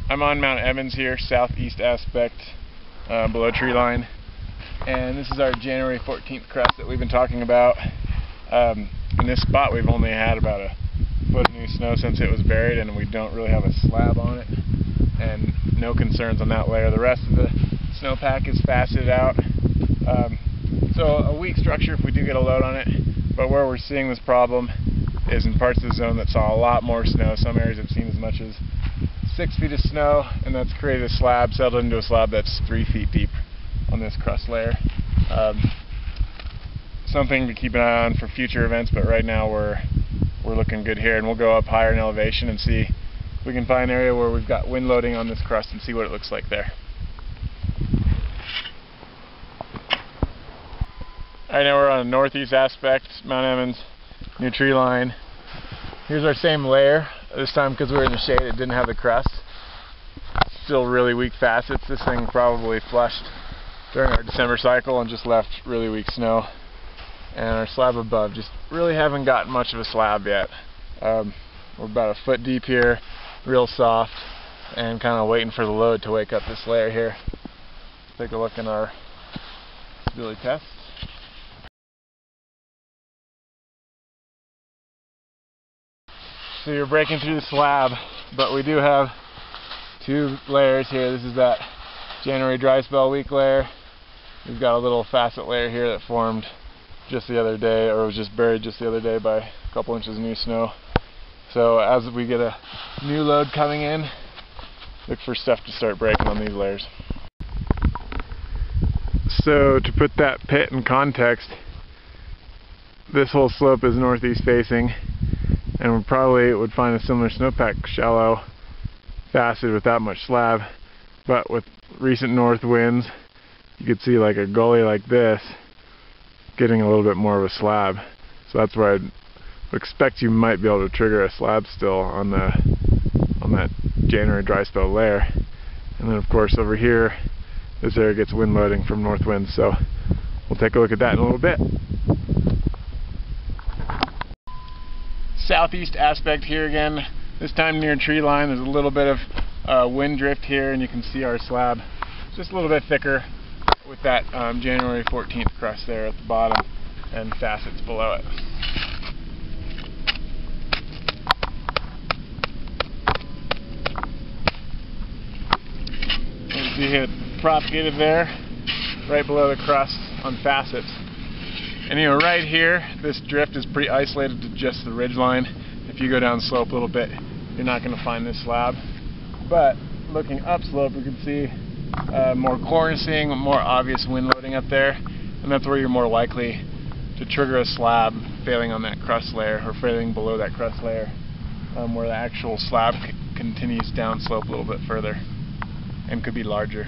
I'm on Mount Emmons here, southeast aspect, below tree line, and this is our January 14th crust that we've been talking about. In this spot we've only had about a foot of new snow since it was buried, and we don't really have a slab on it, and no concerns on that layer. The rest of the snowpack is faceted out, so a weak structure if we do get a load on it, but where we're seeing this problem is in parts of the zone that saw a lot more snow. Some areas have seen as much as 6 feet of snow, and that's created a slab, settled into a slab that's 3 feet deep on this crust layer. Something to keep an eye on for future events, but right now we're looking good here, and we'll go up higher in elevation and see if we can find an area where we've got wind loading on this crust and see what it looks like there. Alright, now we're on the northeast aspect, Mount Emmons, new tree line. Here's our same layer. This time, because we were in the shade, it didn't have the crust. Still really weak facets. This thing probably flushed during our December cycle and just left really weak snow. And our slab above just really haven't gotten much of a slab yet. We're about a foot deep here, real soft, and kind of waiting for the load to wake up this layer here. Take a look in our stability test. So you're breaking through the slab, but we do have two layers here. This is that January dry spell weak layer. We've got a little facet layer here that formed just the other day, or was just buried just the other day by a couple inches of new snow. So as we get a new load coming in, look for stuff to start breaking on these layers. So to put that pit in context, this whole slope is northeast facing, and we probably would find a similar snowpack shallow facet with that much slab, but with recent north winds you could see like a gully like this getting a little bit more of a slab. So that's where I'd expect you might be able to trigger a slab still on that January dry spell layer. And then of course over here this area gets wind loading from north winds, so we'll take a look at that in a little bit. Southeast aspect here again, this time near tree line. There's a little bit of wind drift here, and you can see our slab just a little bit thicker with that January 14th crust there at the bottom and facets below it. You see it propagated there right below the crust on facets. And you know, right here, this drift is pretty isolated to just the ridge line. If you go down slope a little bit, you're not going to find this slab. But looking upslope, you can see more cornicing, more obvious wind loading up there, and that's where you're more likely to trigger a slab failing on that crust layer, or failing below that crust layer, where the actual slab continues down slope a little bit further and could be larger.